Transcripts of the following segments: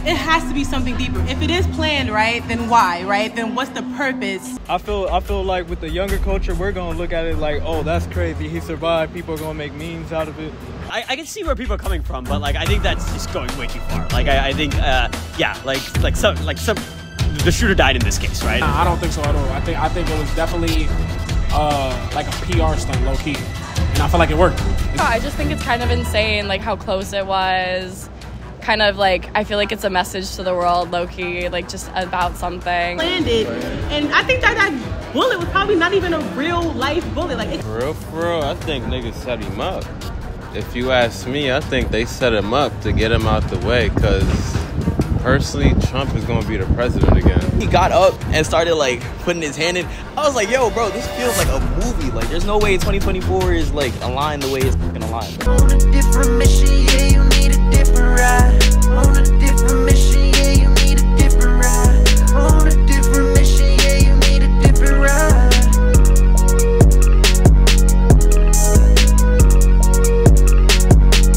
it has to be something deeper. If it is planned, right, then why, right? Then what's the purpose? I feel like with the younger culture, we're gonna look at it like, oh, that's crazy. He survived. People are gonna make memes out of it. I can see where people are coming from, but like I think that's just going way too far. Like I think, yeah, like some the shooter died in this case, right? I don't think so at all. I think it was definitely like a PR stunt, low key, and I feel like it worked. I just think it's kind of insane, like how close it was. Kind of like, I feel like it's a message to the world, low-key, like just about something. Landed, and I think that bullet was probably not even a real life bullet. Like, for real, I think niggas set him up. If you ask me, I think they set him up to get him out the way, because personally, Trump is going to be the president again. He got up and started like putting his hand in. I was like, yo, bro, this feels like a movie. Like, there's no way 2024 is like aligned the way it's fucking aligned. On a different mission, yeah, you need a different ride. On a different mission, yeah, you need a different ride. On a different mission, yeah, you need a different ride.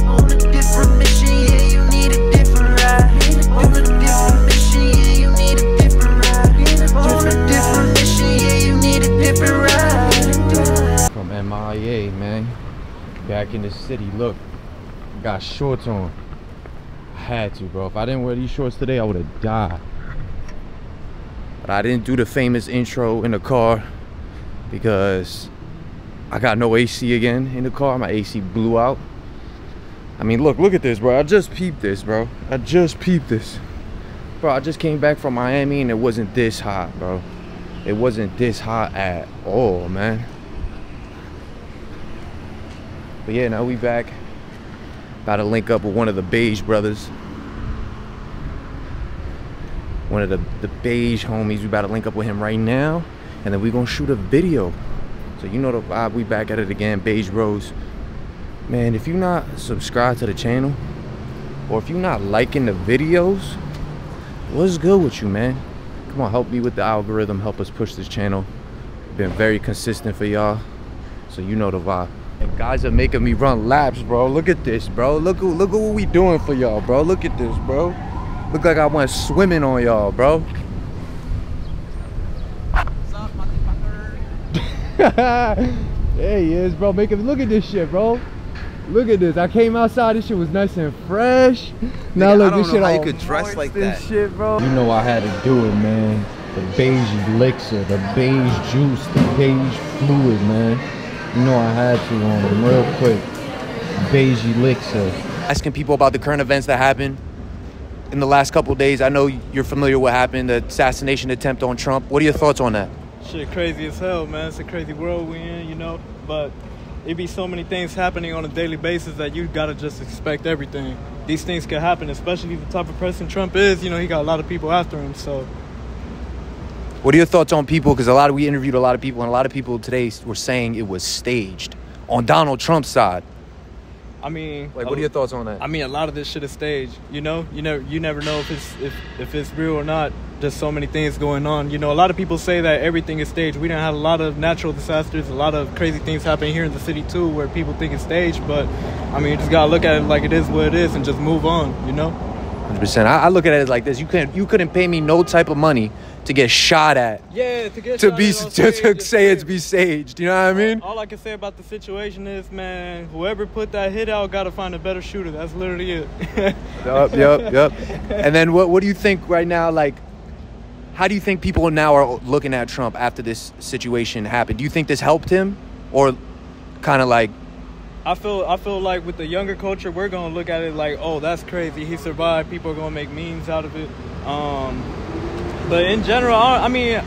On a different mission, yeah, you need a different ride. On a different mission, yeah, you need a different ride. On a different mission, yeah, you need a different ride. From MIA, man. Back in the city, look. Got shorts on. Had to, bro. If I didn't wear these shorts today, I would have died. But I didn't do the famous intro in the car because I got no AC again in the car. My AC blew out. I mean, look at this, bro. I just peeped this, bro. I just peeped this. Bro, I just came back from Miami and it wasn't this hot, bro. It wasn't this hot at all, man. But yeah, now we back. About to link up with one of the Beige brothers. One of the Beige homies. We about to link up with him right now. And then we gonna shoot a video. So you know the vibe, we back at it again, Beige Bros. Man, if you're not subscribed to the channel, or if you're not liking the videos, what's good with you, man? Come on, help me with the algorithm, help us push this channel. Been very consistent for y'all, so you know the vibe. And guys are making me run laps, bro. Look at this, bro. Look at what we doing for y'all, bro. Look at this, bro. Look like I went swimming on y'all, bro. What's up, motherfucker? There he is, bro. Look at this shit, bro. Look at this. I came outside. This shit was nice and fresh. Now look, this shit all you could dress like that. Shit, bro. You know I had to do it, man. The beige elixir, the beige juice, the beige fluid, man. You know I had to on them real quick. Beige elixir. Asking people about the current events that happened in the last couple of days. I know you're familiar with what happened, the assassination attempt on Trump. What are your thoughts on that? Shit crazy as hell, man. It's a crazy world we in, you know. But it be so many things happening on a daily basis that you gotta just expect everything. These things can happen, especially the type of person Trump is. You know, he got a lot of people after him, so. What are your thoughts on people? Because we interviewed a lot of people, and a lot of people today were saying it was staged on Donald Trump's side. I mean, like, what are your thoughts on that? I mean, a lot of this shit is staged. You know, you never know if it's real or not. Just so many things going on. You know, a lot of people say that everything is staged. We done had a lot of natural disasters, a lot of crazy things happening here in the city too, where people think it's staged. But I mean, you just gotta look at it like it is what it is and just move on. You know. 100%. I look at it like this. You couldn't pay me no type of money to get shot at. Yeah, to say it's be staged. You know what I mean? All I can say about the situation is, man, whoever put that hit out got to find a better shooter. That's literally it. Yep. And then what do you think right now? Like, how do you think people now are looking at Trump after this situation happened? Do you think this helped him, or kind of like? I feel like with the younger culture, we're gonna look at it like, oh, that's crazy. He survived. People are gonna make memes out of it. But in general, I mean,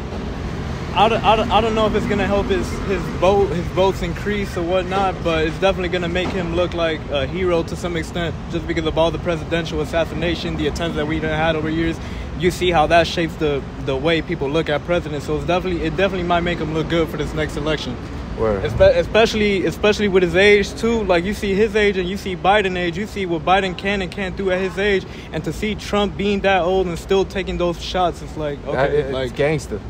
I don't know if it's gonna help his votes increase or whatnot, but it's definitely gonna make him look like a hero to some extent, just because of all the presidential assassination, the attempts that we've had over years. You see how that shapes the way people look at presidents. So it definitely might make him look good for this next election. Word. Especially with his age too. Like you see his age and you see Biden age. You see what Biden can and can't do at his age, and to see Trump being that old and still taking those shots, it's like okay, it's like gangster.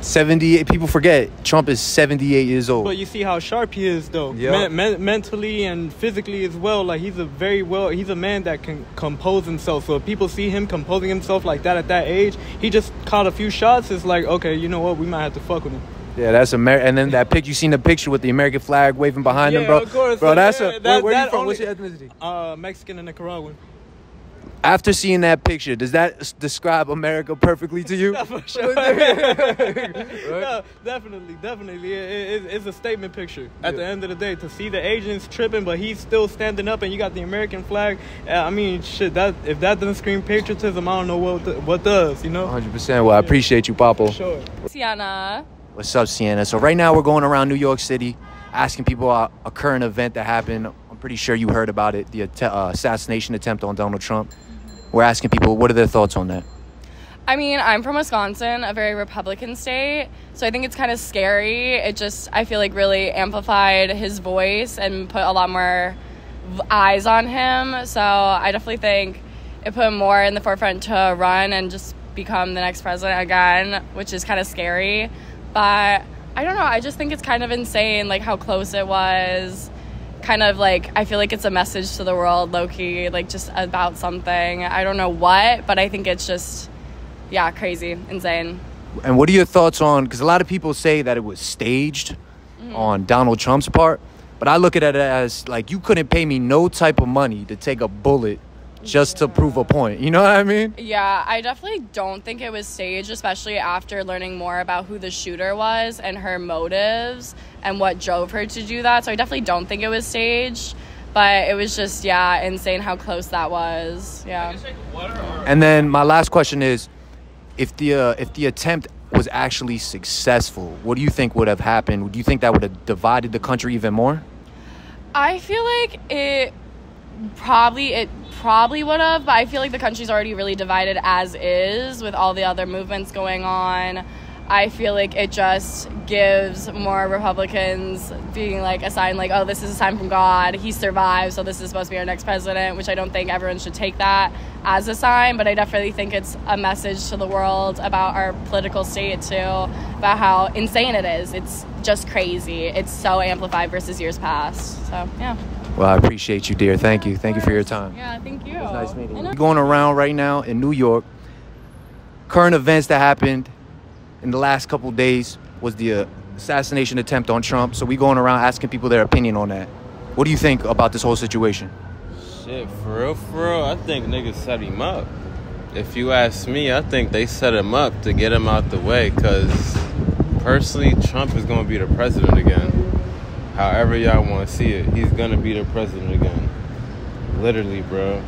78. People forget Trump is 78 years old. But you see how sharp he is, though. Yep. Mentally and physically as well. Like he's a man that can compose himself. So if people see him composing himself like that at that age, he just caught a few shots. It's like, okay, you know what? We might have to fuck with him. Yeah, that's and then that picture, you seen the picture with the American flag waving behind him, bro? Of course. Bro, that's where you from? What's your ethnicity? Mexican and Nicaraguan. After seeing that picture, does that describe America perfectly to you? For sure. Right? No, definitely. It's a statement picture. At the end of the day, to see the Asians tripping, but he's still standing up, and you got the American flag. I mean, shit. If that doesn't scream patriotism, I don't know what does. You know. 100%. Well, I appreciate you, Papo. Sure. Sienna. What's up, Sienna? So right now we're going around New York City, asking people a current event that happened. I'm pretty sure you heard about it, the assassination attempt on Donald Trump. We're asking people, what are their thoughts on that? I mean, I'm from Wisconsin, a very Republican state, so I think it's kind of scary. It just, I feel like, really amplified his voice and put a lot more eyes on him. So I definitely think it put him more in the forefront to run and just become the next president again, which is kind of scary. But I don't know, I just think it's kind of insane, like, how close it was. Kind of like, I feel like it's a message to the world, low-key, like just about something. I don't know what, but I think it's just, yeah, crazy, insane. And what are your thoughts on, because a lot of people say that it was staged on Donald Trump's part, but I look at it as like, you couldn't pay me no type of money to take a bullet just to prove a point. You know what I mean? Yeah, I definitely don't think it was staged, especially after learning more about who the shooter was and her motives and what drove her to do that. So I definitely don't think it was staged, but it was just, yeah, insane how close that was. Yeah. And then my last question is, if the attempt was actually successful, what do you think would have happened? Do you think that would have divided the country even more? I feel like it probably would have, but I feel like the country's already really divided as is with all the other movements going on. I feel like it just gives more Republicans being like a sign like, oh, this is a sign from God. He survived, so this is supposed to be our next president, which I don't think everyone should take that as a sign, but I definitely think it's a message to the world about our political state too, about how insane it is. It's just crazy. It's so amplified versus years past. So, yeah. Well, I appreciate you, dear. Thank you. Thank you for your time. Yeah, thank you. It was nice meeting you. Going around right now in New York, current events that happened in the last couple days was the assassination attempt on Trump. So we going around asking people their opinion on that. What do you think about this whole situation? Shit, for real, I think niggas set him up. If you ask me, I think they set him up to get him out the way, because personally, Trump is going to be the president again. However y'all want to see it, he's going to be the president again. Literally, bro.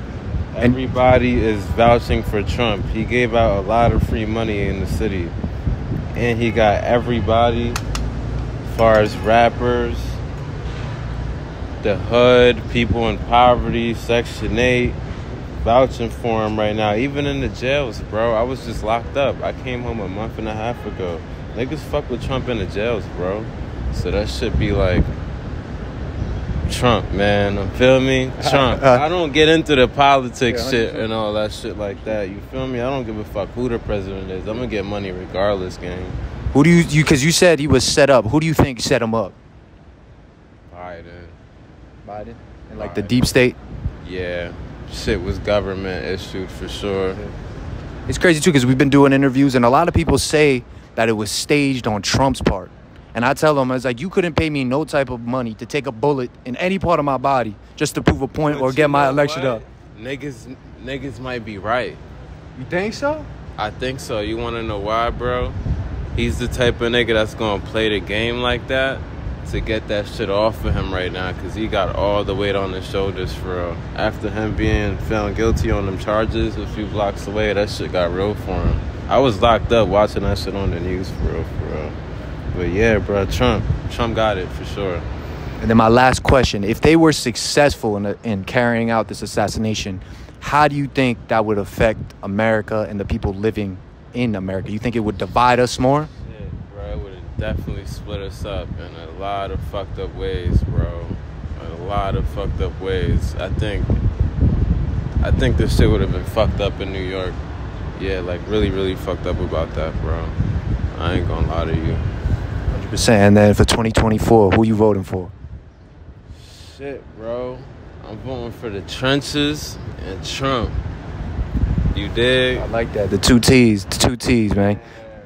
Everybody is vouching for Trump. He gave out a lot of free money in the city. And he got everybody, as far as rappers, the hood, people in poverty, Section 8, vouching for him right now. Even in the jails, bro. I was just locked up. I came home a month and a half ago. Niggas fuck with Trump in the jails, bro. So that should be like Trump, man. Feel me? Trump. I don't get into the politics shit and all that shit like that. You feel me? I don't give a fuck who the president is. I'm gonna get money regardless, gang. Who do you because you said he was set up. Who do you think set him up? Biden? And like the deep state? Yeah. Shit was government issued for sure. It's crazy too, because we've been doing interviews and a lot of people say that it was staged on Trump's part. And I tell them, I was like, you couldn't pay me no type of money to take a bullet in any part of my body just to prove a point But or get my election up. Niggas might be right. You think so? I think so. You want to know why, bro? He's the type of nigga that's going to play the game like that to get that shit off of him right now, because he got all the weight on his shoulders for real. After him being found guilty on them charges a few blocks away, that shit got real for him. I was locked up watching that shit on the news for real. But yeah, bro, Trump got it for sure. And then my last question, if they were successful in carrying out this assassination, how do you think that would affect America and the people living in America? You think it would divide us more? Yeah, bro, it would definitely split us up in a lot of fucked up ways, bro. In a lot of fucked up ways. I think this shit would have been fucked up in New York. Yeah, like really, really fucked up about that, bro. I ain't gonna lie to you. 100%. And then for 2024, who you voting for? Shit, bro. I'm voting for the trenches and Trump. You dig? I like that. The two T's, man.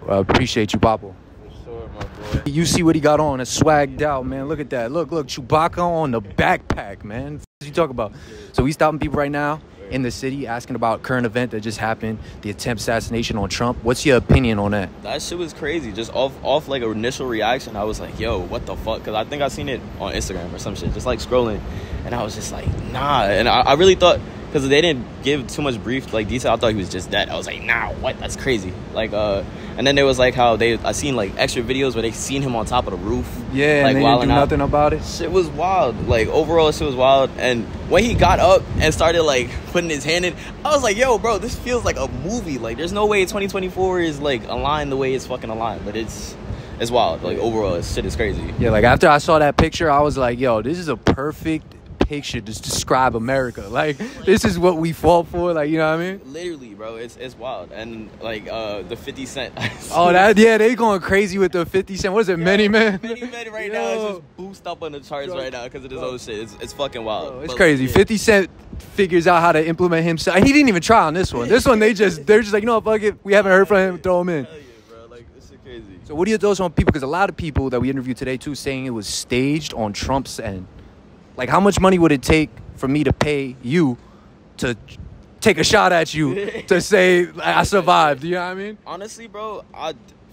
Appreciate you, Papo. For sure, my boy. You see what he got on? It's swagged out, man. Look at that. Look, Chewbacca on the backpack, man. What you talk about? So we stopping people right now in the city asking about current event that just happened, the attempt assassination on Trump. What's your opinion on that? That shit was crazy. Just off like an initial reaction, I was like, yo, what the fuck? Because I think I seen it on Instagram or some shit, just like scrolling. And I was just like, nah. And I really thought, because they didn't give too much brief like detail, I thought he was just dead. I was like, nah, what? That's crazy. Like, and then there was like how I seen like extra videos where they seen him on top of the roof. Yeah, like, and they didn't do nothing about it. Shit was wild. Like, overall, shit was wild. And when he got up and started like putting his hand in, I was like, yo, bro, this feels like a movie. Like, there's no way 2024 is like aligned the way it's fucking aligned. But it's wild. Like, overall, shit is crazy. Yeah, like after I saw that picture, I was like, yo, this is a perfect picture to describe America. Like, this is what we fought for. Like, you know what I mean? Literally, bro, it's wild. And like the 50 Cent. Oh, they going crazy with the 50 Cent. What is it, Many Men? Many Men right now is just boost up on the charts right now because of this old shit. It's fucking wild. Bro, it's crazy. 50 Cent figures out how to implement himself. He didn't even try on this one. This one, they're just like, you know what, fuck it. We haven't heard from him. Throw him in. Hell yeah, bro. Like, this shit crazy. So what are your thoughts on people? Because a lot of people that we interviewed today too saying it was staged on Trump's end. Like, how much money would it take for me to pay you to take a shot at you to say I survived? You know what I mean? Honestly, bro,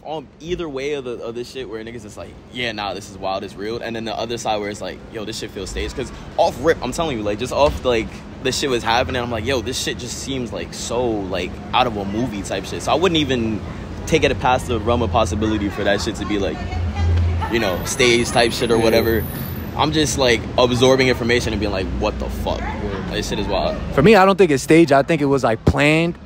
on either way of this shit where niggas is like, yeah, nah, this is wild, it's real. And then the other side where it's like, yo, this shit feels staged. Because off rip, I'm telling you, like, just off, like, this shit was happening, I'm like, yo, this shit just seems, like, so, like, out of a movie type shit. So I wouldn't even take it past the realm of possibility for that shit to be, like, you know, stage type shit or whatever. I'm just like absorbing information and being like, what the fuck? This shit is wild. For me, I don't think it's staged. I think it was like planned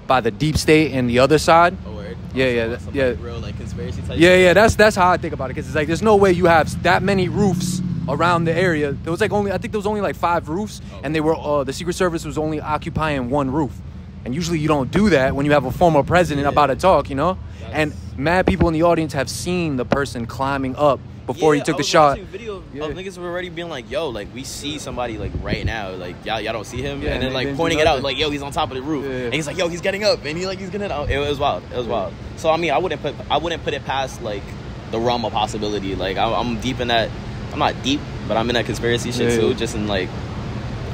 by the deep state and the other side. Oh, word? Yeah. Like, real like conspiracy type shit? That's how I think about it. Because it's like there's no way you have that many roofs around the area. There was like I think there was only like 5 roofs, and they were the Secret Service was only occupying 1 roof. And usually you don't do that when you have a former president about to talk, you know. And mad people in the audience have seen the person climbing up before he took the shot. Video of niggas were already being like, yo, like, we see somebody, like, right now. Like, y'all don't see him? And then, like, pointing it out, like, yo, he's on top of the roof. And he's like, yo, he's getting up. And he's getting out. It was wild. It was wild. So, I mean, I wouldn't put it past, like, the realm of possibility. Like, I'm deep in that. I'm not deep, but I'm in that conspiracy shit, too. Just in, like,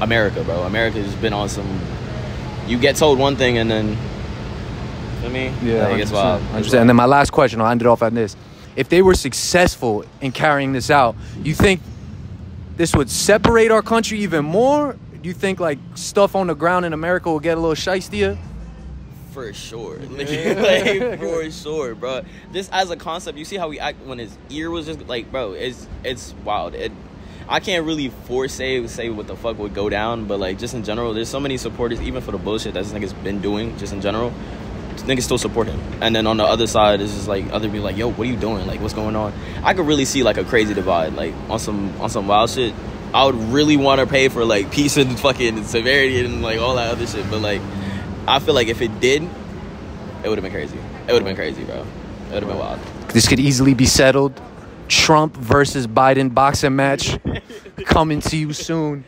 America, bro. America's been on some... You get told one thing, and then... You know what I mean? Yeah, like, it's wild. 100%. And then my last question, I'll end it off on this. If they were successful in carrying this out, you think this would separate our country even more? Do you think, like, stuff on the ground in America will get a little shysteier? For sure. Like, for sure, bro. Just as a concept, you see how we act when his ear was just, like, bro, it's wild. I can't really say what the fuck would go down, but, like, just in general, there's so many supporters, even for the bullshit that this nigga's been doing, just in general. Niggas still support him. And then on the other side it's just like other people like, yo, what are you doing? Like, what's going on? I could really see like a crazy divide, like on some wild shit. I would really want to pay for like peace and fucking severity and like all that other shit. But like, I feel like if it did, it would have been crazy. It would have been crazy, bro. It would have been wild. This could easily be settled. Trump versus Biden boxing match coming to you soon.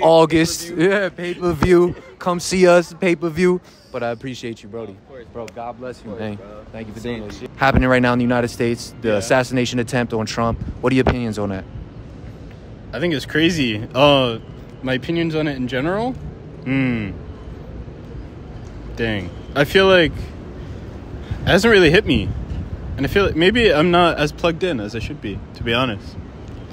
August. Yeah, pay-per-view. Come see us, pay-per-view. But I appreciate you, Brody. Bro, God bless you, man. Thank you for doing this shit. Happening right now in the United States, the assassination attempt on Trump. What are your opinions on that? I think it's crazy. My opinions on it in general? Dang. I feel like it hasn't really hit me. And I feel like maybe I'm not as plugged in as I should be, to be honest.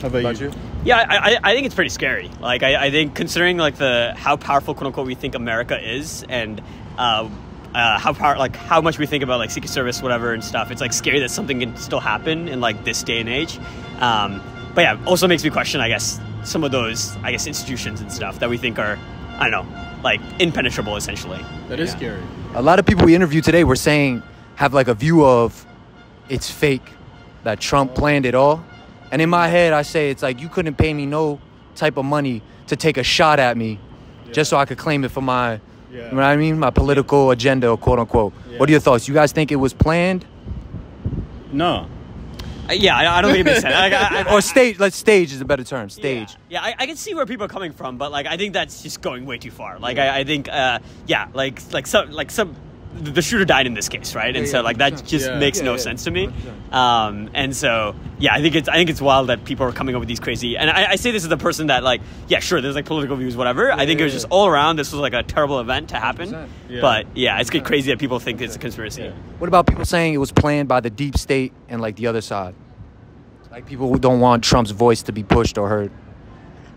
How about you? Yeah, I think it's pretty scary. Like, I think considering like how powerful, quote unquote, we think America is, and how much we think about like Secret Service, whatever, and stuff. It's like scary that something can still happen in like this day and age. But yeah, also makes me question, I guess, some of those, I guess, institutions and stuff that we think are, I don't know, like impenetrable essentially. That is scary. A lot of people we interviewed today were saying have like a view of it's fake. that Trump planned it all. And in my head, I say it's like you couldn't pay me no type of money to take a shot at me just so I could claim it for my, you know what I mean, my political agenda, quote unquote. What are your thoughts? You guys think it was planned? No. Yeah, I don't think it makes sense. Or stage. Let's stage is a better term. Stage. Yeah, I can see where people are coming from, but like I think that's just going way too far. Like I think, some the shooter died in this case, right? And so like that just makes no sense to me. And so I think it's wild that people are coming up with these crazy. And I say this as the person that like, sure, there's like political views, whatever. I think it was just all around. This was like a terrible event to happen. But it's crazy that people think it's a conspiracy. What about people saying it was planned by the deep state and like the other side? Like people who don't want Trump's voice to be pushed or heard.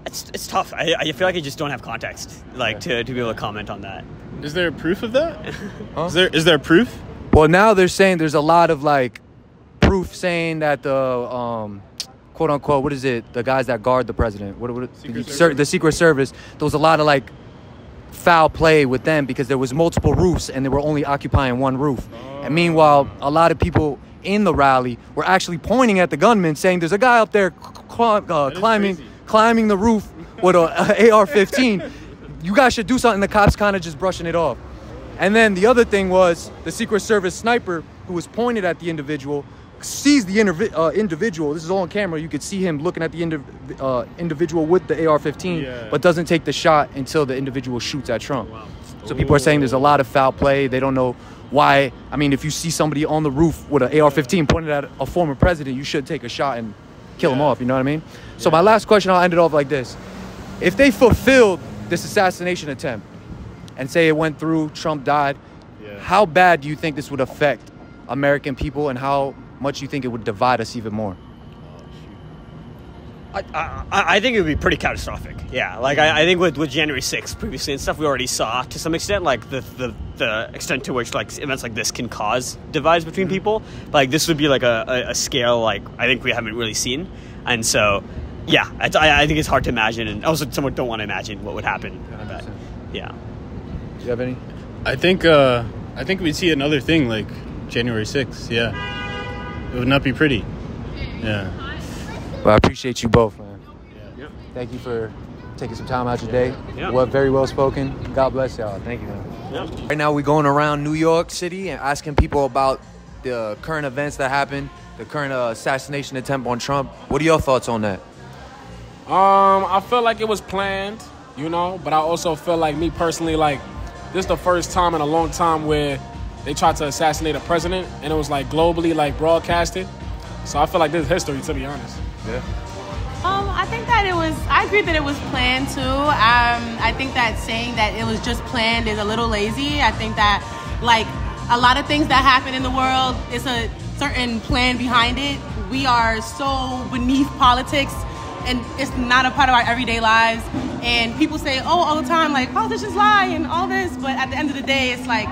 It's tough. I feel like I just don't have context like to be able to comment on that. Is there proof of that? Is there proof? Well, now they're saying there's a lot of like proof saying that the quote unquote, what is it? The guys that guard the president, the Secret Service. There was a lot of like foul play with them because there was multiple roofs and they were only occupying one roof. And meanwhile, a lot of people in the rally were actually pointing at the gunman, saying, "There's a guy up there climbing the roof with a AR-15. You guys should do something." The cops kind of just brushing it off. And then the other thing was the Secret Service sniper who was pointed at the individual sees the individual. This is all on camera. You could see him looking at the individual with the AR-15, but doesn't take the shot until the individual shoots at Trump. Wow. So people are saying there's a lot of foul play. They don't know why. I mean, if you see somebody on the roof with an AR-15 pointed at a former president, you should take a shot and kill him off. You know what I mean? So my last question, I'll end it off like this. If they fulfilled this assassination attempt and say it went through, Trump died, how bad do you think this would affect American people and how much you think it would divide us even more? I think it would be pretty catastrophic. Yeah, like I think with January 6th previously and stuff, we already saw to some extent like the extent to which like events like this can cause divides between people. Like this would be like a scale like I think we haven't really seen, and so I think it's hard to imagine, and also someone don't want to imagine what would happen. But, yeah. Do you have any? I think we'd see another thing like January 6th. Yeah, it would not be pretty. Yeah. Well, I appreciate you both, man. Thank you for taking some time out your day. Well, very well spoken. God bless y'all. Thank you, man. Right now, we're going around New York City and asking people about the current events that happened, the current assassination attempt on Trump. What are your thoughts on that? I feel like it was planned, but I also feel like me personally, like this is the first time in a long time where they tried to assassinate a president and it was like globally like broadcasted. So I feel like this is history, to be honest. Yeah. I think that I agree that it was planned too. I think that saying that it was just planned is a little lazy. I think that like a lot of things that happen in the world, it's a certain plan behind it. We are so beneath politics and it's not a part of our everyday lives. And people say, all the time, like politicians lie and all this, but at the end of the day, it's like,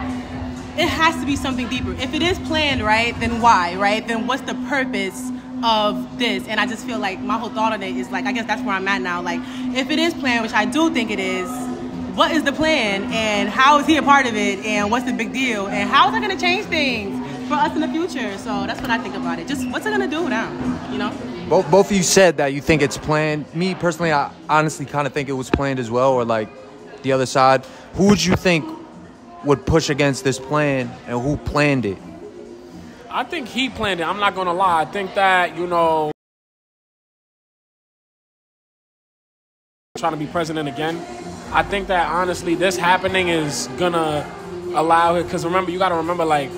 it has to be something deeper. If it is planned, right, then why, right? Then what's the purpose of this? And I just feel like my whole thought on it is like, I guess that's where I'm at now. Like, if it is planned, which I do think it is, what is the plan? And how is he a part of it? And what's the big deal? And how is that going to change things for us in the future? So that's what I think about it. Just what's it going to do now, Both of you said that you think it's planned. Me, personally, I honestly kind of think it was planned as well, or like the other side. Who would you think would push against this plan and who planned it? I think he planned it. I'm not going to lie. I think that, trying to be president again. I think that, honestly, this happening is going to allow it. Because remember, you got to remember, like,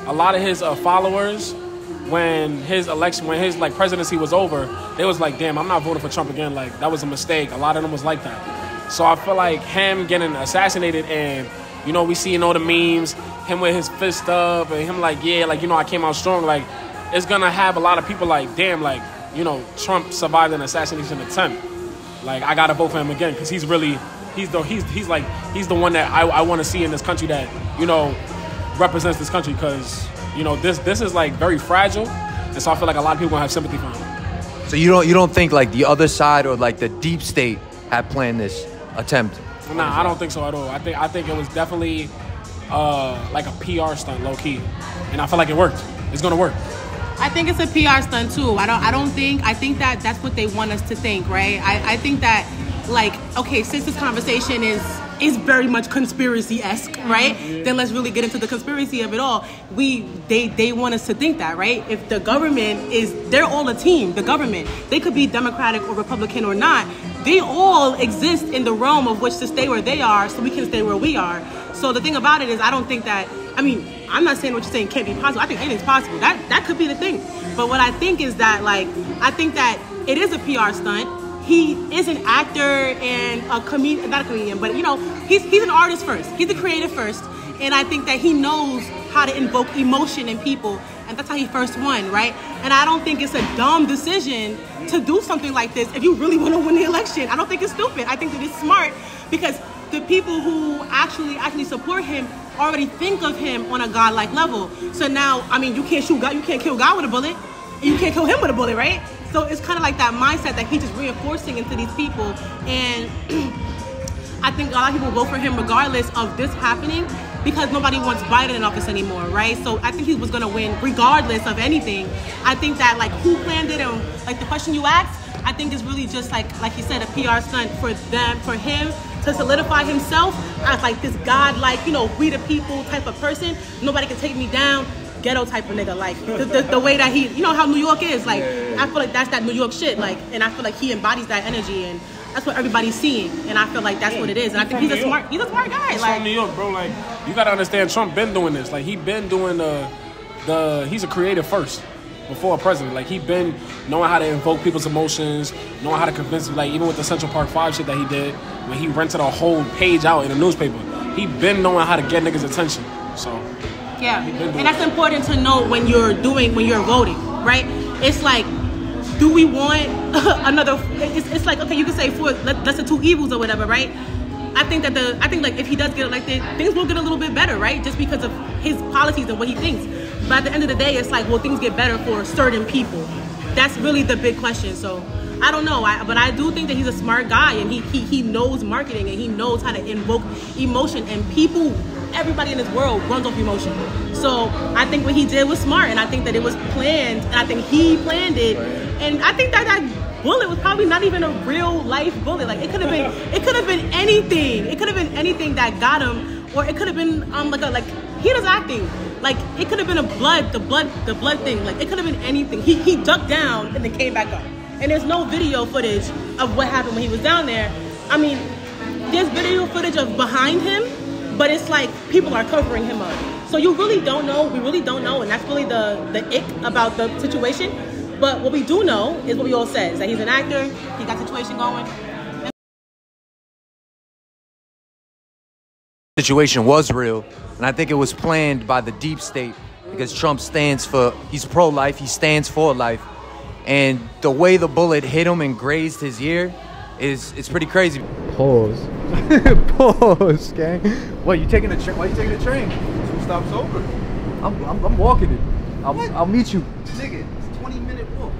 a lot of his followers, when his presidency was over, they was like, damn, I'm not voting for Trump again. Like, that was a mistake. A lot of them was like that. So I feel like him getting assassinated and, we seeing all the memes, him with his fist up and him like, I came out strong. Like, it's going to have a lot of people like, damn, like, Trump survived an assassination attempt. Like, I got to vote for him again because he's the one that I want to see in this country that, represents this country because, this is like very fragile. And so I feel like a lot of people going to have sympathy for him. So you don't think like the other side or like the deep state had planned this attempt? Nah, I don't think so at all. I think it was definitely like a PR stunt, low key, and I feel like it worked. It's gonna work. I think it's a PR stunt too. I think that that's what they want us to think, right? I think that, like, okay, since this conversation is very much conspiracy-esque, right? Then let's really get into the conspiracy of it all. They want us to think that, right? If the government they're all a team, the government. They could be Democratic or Republican or not. They all exist in the realm of which to stay where they are so we can stay where we are. So the thing about it is, I don't think that, I mean, I'm not saying what you're saying can't be possible. I think anything's possible. That could be the thing. But what I think is that, like, I think that it is a PR stunt. He is an actor and a comedian, not a comedian, but, you know, he's an artist first. He's a creative first. And I think that he knows how to invoke emotion in people. And that's how he first won, right? And I don't think it's a dumb decision to do something like this if you really want to win the election. I don't think it's stupid. I think that it's smart because the people who actually support him already think of him on a godlike level. So now, I mean, you can't shoot God, you can't kill God with a bullet, and you can't kill him with a bullet, right? So it's kind of like that mindset that he's just reinforcing into these people. And I think a lot of people vote for him regardless of this happening because nobody wants Biden in office anymore, right? So I think he was going to win regardless of anything. I think that, like, who planned it and, like, the question you asked, I think is really just like you said, a PR stunt for him to solidify himself as, like, this godlike, you know, we the people type of person. Nobody can take me down. Ghetto type of nigga, like the way that he, you know how New York is, like, I feel like that's that New York shit, like, and I feel like he embodies that energy, and that's what everybody's seeing, and I feel like that's what it is, and I think he's a smart guy. He's like, from New York, bro. Like, you gotta understand, Trump been doing this. Like, he been doing he's a creative first before a president. Like, he been knowing how to invoke people's emotions, knowing how to convince them. Like, even with the Central Park 5 shit that he did, when he rented a whole page out in a newspaper, he been knowing how to get niggas' attention. So. Yeah, and that's important to know when you're voting, right? It's like, do we want another? It's like, okay, you can say for less than two evils or whatever, right? I think like if he does get elected, things will get a little bit better, right? Just because of his policies and what he thinks. But at the end of the day, it's like, will things get better for certain people? That's really the big question. So I don't know, but I do think that he's a smart guy, and he knows marketing, and he knows how to invoke emotion, and people. Everybody in this world runs off emotion. So I think what he did was smart, and I think that it was planned, and I think he planned it. And I think that bullet was probably not even a real life bullet. Like, it could have been anything. It could have been anything that got him, or it could have been like he was acting. Like, it could have been the blood thing. Like, it could have been anything. He ducked down and then came back up. And there's no video footage of what happened when he was down there. I mean, there's video footage of behind him, but it's like people are covering him up. So you really don't know. We really don't know. And that's really the ick about the situation. But what we do know is what we all said, is that he's an actor. He got a situation going. Situation was real. And I think it was planned by the deep state because Trump he's pro-life. He stands for life. And the way the bullet hit him and grazed his ear it's pretty crazy. Pause. Pause, gang. What, you taking the train? Why you taking the train? 2 stops over. I'm walking it. I'll meet you. Nigga, it's a 20-minute walk.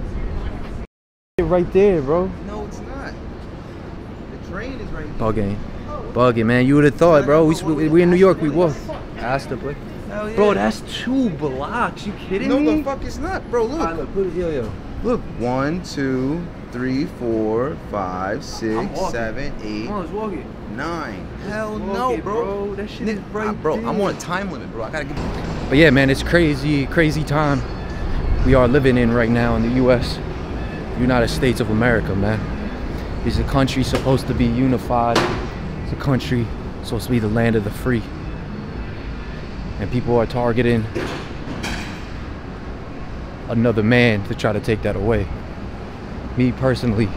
Right there, bro. No, it's not. The train is right there. Bugging, man. You would have thought, bro. We in New York. We walk. Asked the boy. Yeah. Bro, that's 2 blocks. You kidding me? No, the fuck it's not, bro. Look. Look, Look. 1, 2, 3, 4, 5, 6, 7, 8. Come on, let's walk it. 9. Hell no, bro. That shit is right bro, there. I'm on a time limit, bro. I gotta get. But yeah, man, it's crazy time we are living in right now in the U.S. United States of America, man. It's a country supposed to be unified. It's a country supposed to be the land of the free. And people are targeting another man to try to take that away. Me personally,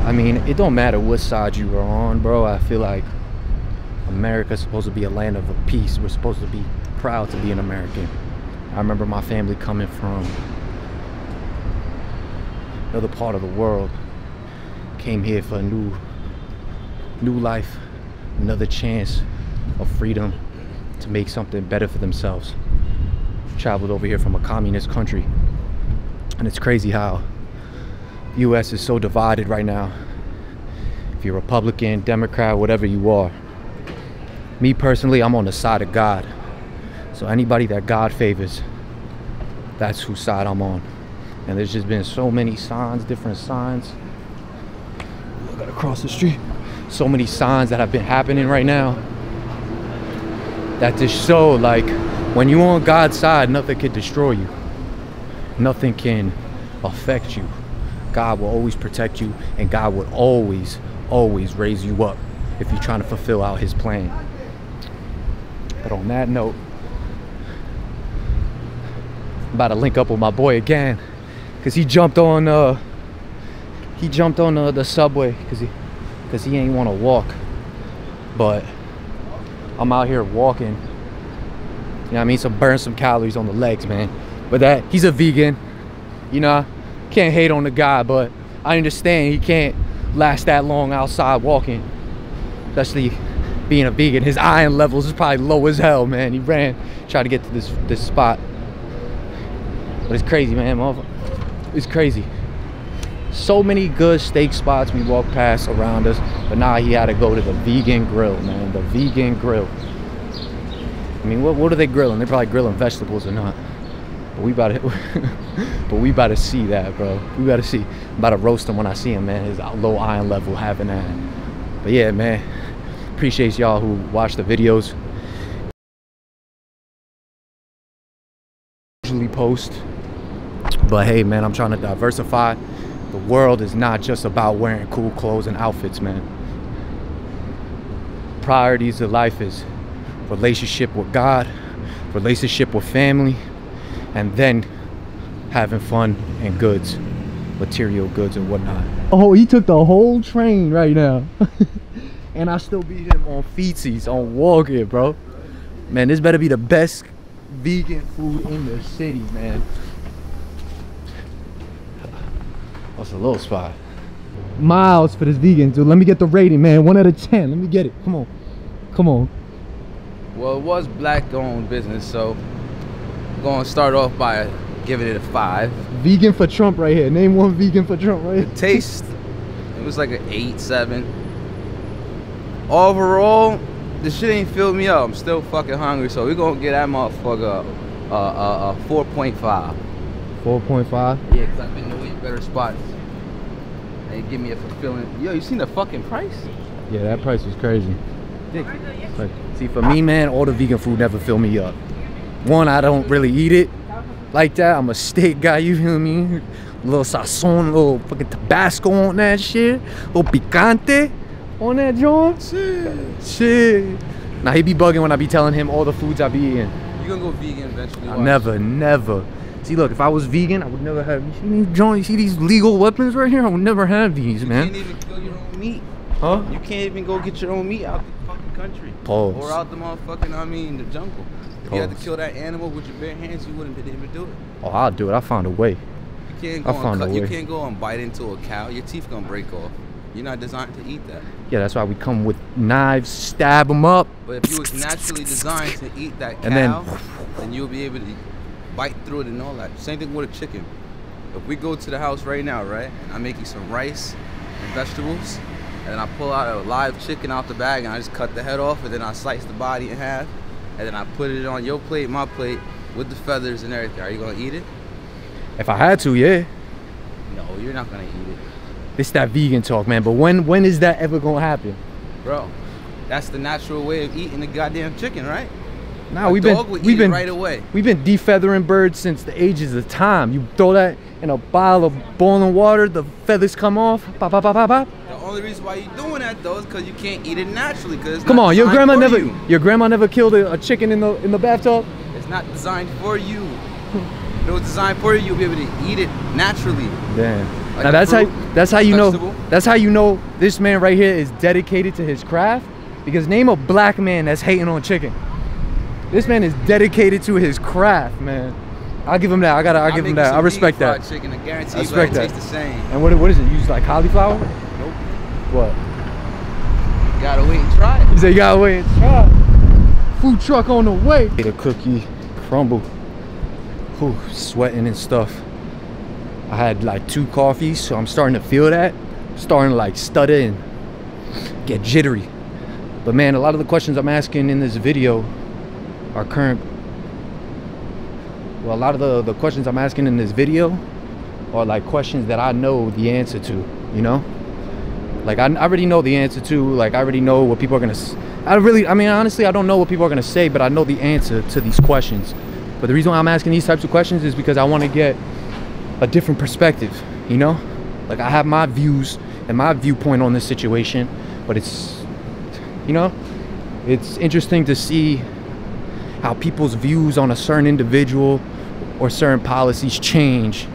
I mean, it don't matter what side you are on, bro. I feel like America's supposed to be a land of peace. We're supposed to be proud to be an American. I remember my family coming from another part of the world, came here for a new life, another chance of freedom to make something better for themselves. Traveled over here from a communist country, and it's crazy how the US is so divided right now. If you're Republican, Democrat, whatever you are. Me personally, I'm on the side of God. So anybody that God favors, that's whose side I'm on. And there's just been so many signs, different signs. I gotta cross the street. So many signs that have been happening right now that just show, like, when you're on God's side, nothing can destroy you. Nothing can affect you. God will always protect you, and God will always, always raise you up if you're trying to fulfill out his plan. But on that note, I'm about to link up with my boy again, because he jumped on the subway because he ain't want to walk. But I'm out here walking, you know what I mean, so burn some calories on the legs, man. But that, he's a vegan, you know, can't hate on the guy, but I understand he can't last that long outside walking, especially being a vegan. His iron levels is probably low as hell, man. He ran, tried to get to this spot. But it's crazy, man. It's crazy. So many good steak spots we walk past around us, but now he had to go to the vegan grill, man. The vegan grill. I mean, what are they grilling? They're probably grilling vegetables or not. But we about to see that, bro. We got to see. I'm about to roast him when I see him, man. His low iron level having that. But yeah, man. Appreciate y'all who watch the videos. Usually post. But hey, man, I'm trying to diversify. The world is not just about wearing cool clothes and outfits, man. Priorities of life is relationship with God, relationship with family, and then having fun and goods, material goods and whatnot. Oh, he took the whole train right now. And I still beat him on feetsies, on walking, bro. Man, this better be the best vegan food in the city, man. That's a little spot. Miles for this vegan, dude. Let me get the rating, man. 1 out of 10. Let me get it. Come on. Come on. Well, it was black-owned business, so I'm going to start off by giving it a 5. Vegan for Trump right here. Name one vegan for Trump right here. Taste, it was like an 8, 7. Overall, this shit ain't filled me up. I'm still fucking hungry, so we're going to get that motherfucker a 4.5. 4.5? Yeah, because I've been to way better spots. They give me a fulfilling. Yo, you seen the fucking price? Yeah, that price was crazy. Like, see, for me, man, all the vegan food never fill me up. One, I don't really eat it like that. I'm a steak guy, you feel me? A little sazon, a little fucking Tabasco on that shit. A little picante on that joint. Shit. Now, he be bugging when I be telling him all the foods I be eating. You gonna go vegan eventually? Never. See, look, if I was vegan, I would never have. You see these joints? You see these legal weapons right here? I would never have these, man. You can't even kill your own meat. Huh? You can't even go get your own meat out the fucking country. Pause. Or out the motherfucking, the jungle. If you had to kill that animal with your bare hands, you wouldn't be able to do it. Oh, I'll do it. I'll find a way. You can't go and bite into a cow. Your teeth gonna break off. You're not designed to eat that. Yeah, that's why we come with knives, stab them up. But if you was naturally designed to eat that cow, then you'll be able to bite through it and all that. Same thing with a chicken. If we go to the house right now, right, and I make you some rice and vegetables, and then I pull out a live chicken out the bag and I just cut the head off, and then I slice the body in half, and then I put it on your plate, my plate, with the feathers and everything. Are you gonna eat it? If I had to, yeah. No, you're not gonna eat it. It's that vegan talk, man. But when is that ever gonna happen? Bro, that's the natural way of eating the goddamn chicken, right? Nah, we've been right away. We've been defeathering birds since the ages of time. You throw that in a bottle of boiling water, the feathers come off. Pop, pop, pop, pop, pop. The only reason why you're doing that though is because you can't eat it naturally. Cause come on, your grandma never killed a chicken in the bathtub. It's not designed for you. If it was designed for you, you'll be able to eat it naturally. Damn. Like now that's how you know. That's how you know this man right here is dedicated to his craft. Because name a black man that's hating on chicken. This man is dedicated to his craft, man. I'll give him that. I give him that. I respect that. Chicken, I guarantee I respect that. It tastes the same. And what is it? Use like cauliflower? Nope. What? You gotta wait and try it. You say you gotta wait and try. Food truck on the way. Get a cookie, crumble. Whew, sweating and stuff. I had like 2 coffees, so I'm starting to feel that. Starting to like stutter and get jittery. But man, a lot of the questions I'm asking in this video are current Well, a lot of the questions I'm asking in this video are like questions that I know the answer to, you know? Like I already know the answer to, like I already know what people are gonna, I mean, honestly, I don't know what people are gonna say, but I know the answer to these questions. But the reason why I'm asking these types of questions is because I want to get a different perspective, you know? Like I have my views and my viewpoint on this situation, but it's, you know, it's interesting to see how people's views on a certain individual or certain policies change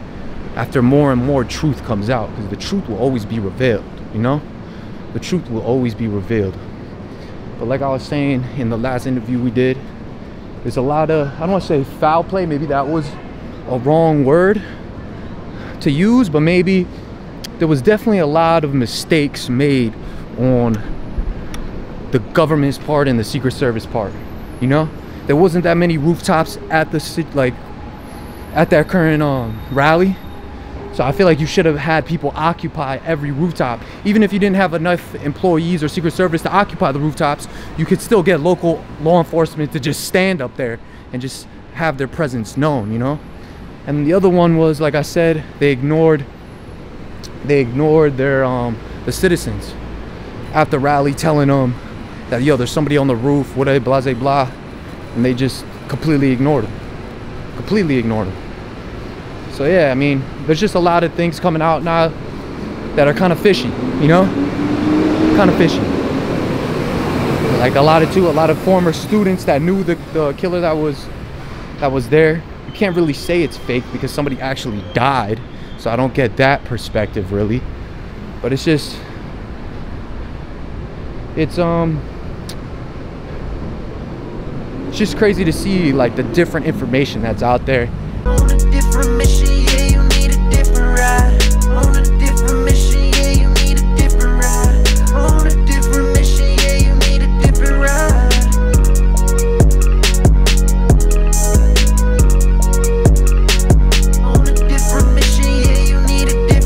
after more and more truth comes out, because the truth will always be revealed, you know? The truth will always be revealed. But like I was saying in the last interview we did, there's a lot of, I don't want to say foul play, maybe that was a wrong word to use, but maybe there was definitely a lot of mistakes made on the government's part and the Secret Service part, you know? There wasn't that many rooftops at the, like, at that current rally. So I feel like you should have had people occupy every rooftop. Even if you didn't have enough employees or Secret Service to occupy the rooftops, you could still get local law enforcement to just stand up there and just have their presence known, you know? And the other one was, like I said, they ignored their the citizens at the rally, telling them that, yo, there's somebody on the roof, what a blah, blah, blah. And they just completely ignored them. Completely ignored them. So yeah, I mean, there's just a lot of things coming out now that are kind of fishy, you know? Kind of fishy. Like a lot of former students that knew the killer that was there. You can't really say it's fake because somebody actually died. So I don't get that perspective really. But it's just, it's just crazy to see like the different information that's out there. On a different mission.